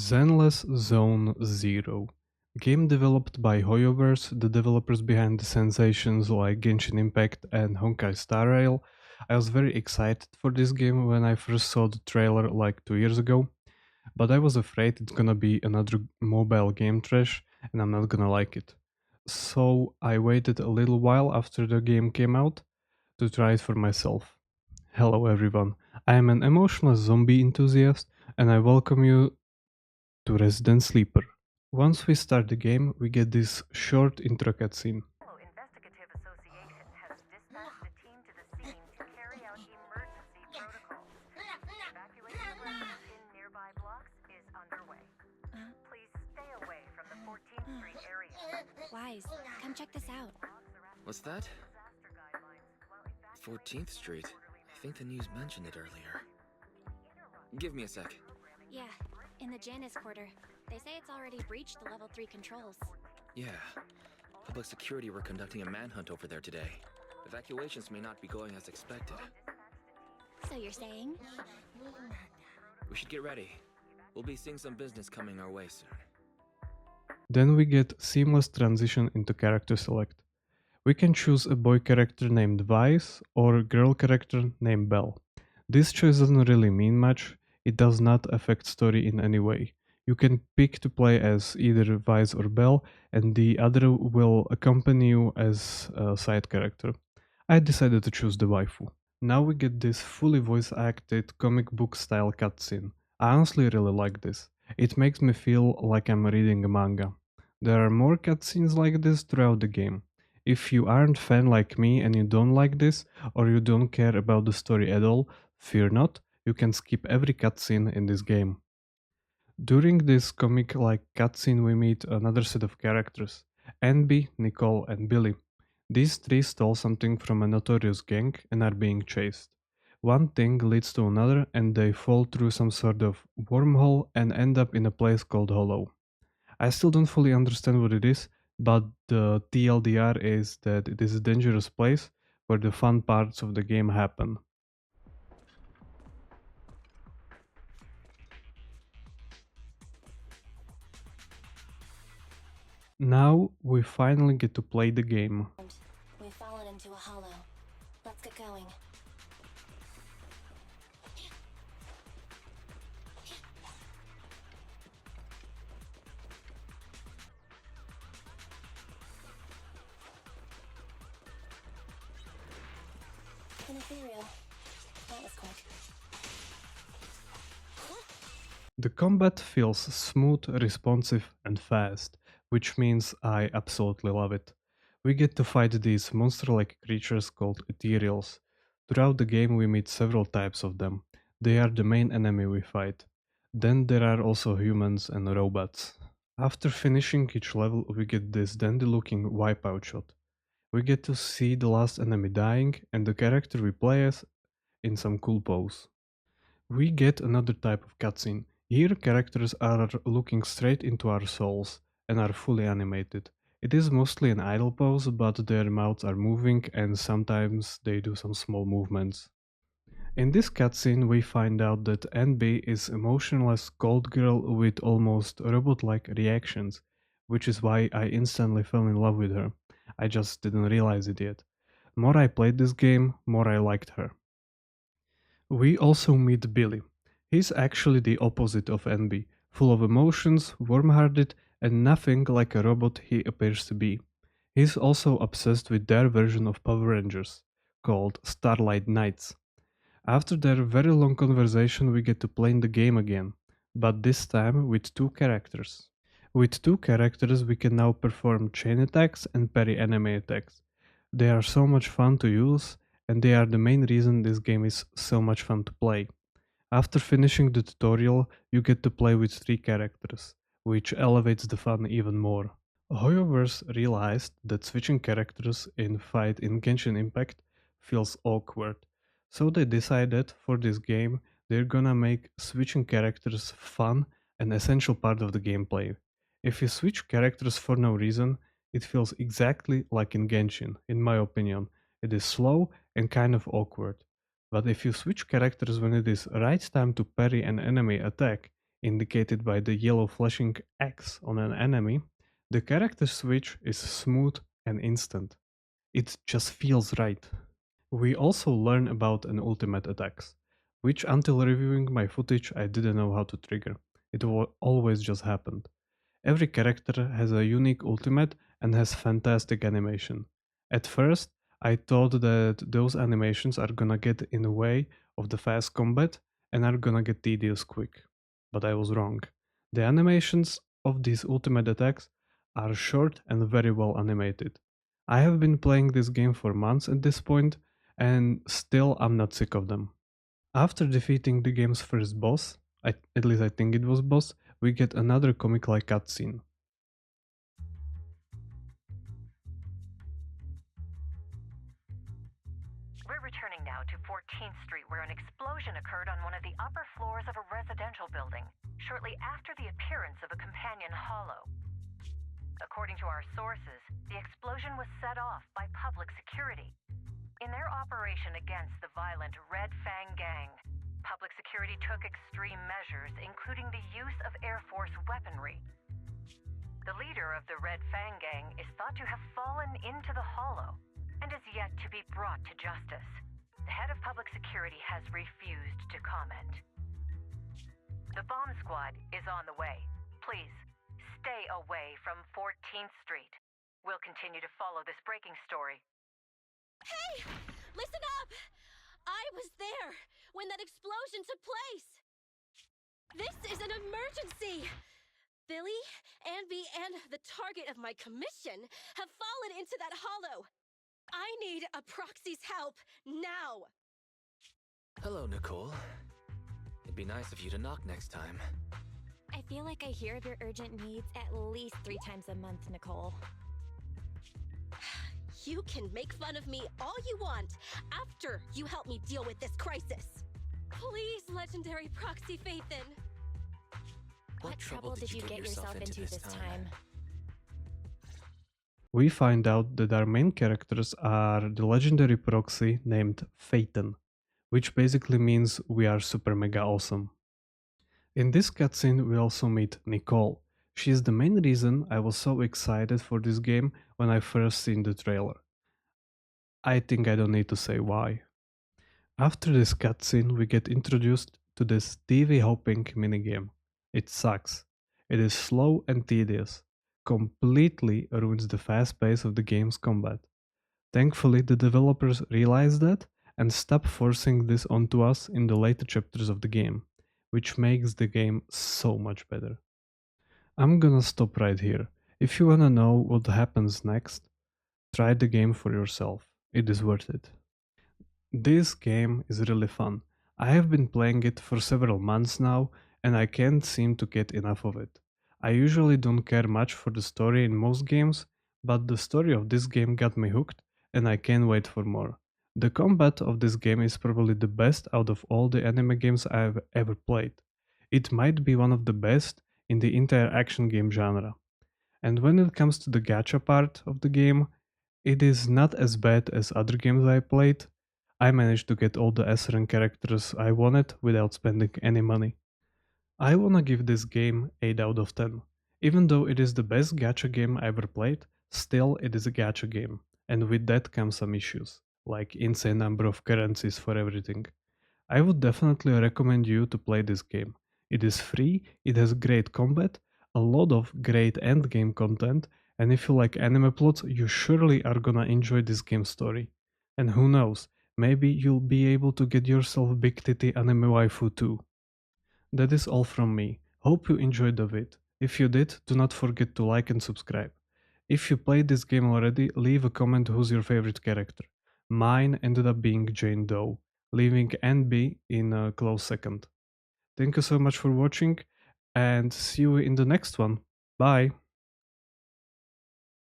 Zenless Zone Zero. Game developed by Hoyoverse, the developers behind the sensations like Genshin Impact and Honkai Star Rail. I was very excited for this game when I first saw the trailer like 2 years ago, but I was afraid it's gonna be another mobile game trash and I'm not gonna like it. So I waited a little while after the game came out to try it for myself. Hello everyone, I am an emotional zombie enthusiast and I welcome you to Resident Sleeper. Once we start the game, we get this short intro cutscene. Investigative Association has dispatched a team to the scene to carry out emergency protocols. Evacuation of residents in nearby blocks is underway. Please stay away from the 14th Street area. Wise, come check this out. What's that? 14th Street. I think the news mentioned it earlier. Give me a sec. Yeah, in the Janus quarter. They say it's already breached the level 3 controls. Yeah. Public security were conducting a manhunt over there today. Evacuations may not be going as expected. So you're saying? We should get ready. We'll be seeing some business coming our way soon. Then we get seamless transition into character select. We can choose a boy character named Vice or a girl character named Belle. This choice doesn't really mean much, it does not affect story in any way. You can pick to play as either Vice or Belle, and the other will accompany you as a side character. I decided to choose the waifu. Now we get this fully voice acted comic book style cutscene. I honestly really like this. It makes me feel like I'm reading a manga. There are more cutscenes like this throughout the game. If you aren't fan like me and you don't like this, or you don't care about the story at all, fear not, you can skip every cutscene in this game. During this comic-like cutscene we meet another set of characters, Enby, Nicole and Billy. These three stole something from a notorious gang and are being chased. One thing leads to another and they fall through some sort of wormhole and end up in a place called Hollow. I still don't fully understand what it is, but the TLDR is that it is a dangerous place where the fun parts of the game happen. Now we finally get to play the game. We've fallen into a hollow. Let's get going. An ethereal. That was quick. The combat feels smooth, responsive and fast, which means I absolutely love it. We get to fight these monster-like creatures called ethereals. Throughout the game we meet several types of them. They are the main enemy we fight. Then there are also humans and robots. After finishing each level we get this dandy looking wipeout shot. We get to see the last enemy dying and the character we play as in some cool pose. We get another type of cutscene. Here characters are looking straight into our souls and are fully animated. It is mostly an idle pose, but their mouths are moving and sometimes they do some small movements. In this cutscene we find out that NB is emotionless cold girl with almost robot-like reactions, which is why I instantly fell in love with her. I just didn't realize it yet. More I played this game, more I liked her. We also meet Billy. He's actually the opposite of NB, full of emotions, warm-hearted, and nothing like a robot he appears to be. He's also obsessed with their version of Power Rangers, called Starlight Knights. After their very long conversation we get to play in the game again, but this time with two characters. With two characters we can now perform chain attacks and parry enemy attacks. They are so much fun to use, and they are the main reason this game is so much fun to play. After finishing the tutorial, you get to play with three characters, which elevates the fun even more. Hoyoverse realized that switching characters in fight in Genshin Impact feels awkward, so they decided for this game they're gonna make switching characters fun and essential part of the gameplay. If you switch characters for no reason, it feels exactly like in Genshin, in my opinion. It is slow and kind of awkward. But if you switch characters when it is right time to parry an enemy attack, indicated by the yellow flashing X on an enemy, the character switch is smooth and instant. It just feels right. We also learn about an ultimate attacks, which until reviewing my footage I didn't know how to trigger. It always just happened. Every character has a unique ultimate and has fantastic animation. At first, I thought that those animations are gonna get in the way of the fast combat and are gonna get tedious quick. But I was wrong. The animations of these ultimate attacks are short and very well animated. I have been playing this game for months at this point, and still I'm not sick of them. After defeating the game's first boss, at least I think it was boss, we get another comic-like cutscene. We're returning now to 14th Street, where an explosion occurred on one of the upper floors of a residential building, shortly after the appearance of a companion hollow. According to our sources, the explosion was set off by public security. In their operation against the violent Red Fang Gang, public security took extreme measures, including the use of Air Force weaponry. The leader of the Red Fang Gang is thought to have fallen into the hollow and is yet to be brought to justice. The head of public security has refused to comment. The bomb squad is on the way. Please, stay away from 14th Street. We'll continue to follow this breaking story. Hey! Listen up! I was there when that explosion took place! This is an emergency! Billy, Anby, and the target of my commission have fallen into that hollow. I need a proxy's help now! Hello, Nicole. It'd be nice of you to knock next time. I feel like I hear of your urgent needs at least 3 times a month, Nicole. You can make fun of me all you want after you help me deal with this crisis. Please, legendary proxy Phaethon. What trouble did you get yourself into this time? We find out that our main characters are the legendary proxy named Phaeton, which basically means we are super mega awesome. In this cutscene, we also meet Nicole. She is the main reason I was so excited for this game when I first seen the trailer. I think I don't need to say why. After this cutscene, we get introduced to this TV hopping minigame. It sucks. It is slow and tedious. Completely ruins the fast pace of the game's combat. Thankfully, the developers realized that and stopped forcing this onto us in the later chapters of the game, which makes the game so much better. I'm gonna stop right here. If you wanna know what happens next, try the game for yourself. It is worth it. This game is really fun. I have been playing it for several months now and I can't seem to get enough of it. I usually don't care much for the story in most games, but the story of this game got me hooked and I can't wait for more. The combat of this game is probably the best out of all the anime games I have ever played. It might be one of the best in the entire action game genre. And when it comes to the gacha part of the game, it is not as bad as other games I played. I managed to get all the SRN characters I wanted without spending any money. I wanna give this game 8 out of 10. Even though it is the best gacha game I ever played, still it is a gacha game, and with that comes some issues, like insane number of currencies for everything. I would definitely recommend you to play this game. It is free, it has great combat, a lot of great endgame content, and if you like anime plots, you surely are gonna enjoy this game's story. And who knows, maybe you'll be able to get yourself big titty anime waifu too. That is all from me. Hope you enjoyed the vid. If you did, do not forget to like and subscribe. If you played this game already, leave a comment who's your favorite character. Mine ended up being Jane Doe, leaving NB in a close second. Thank you so much for watching and see you in the next one. Bye!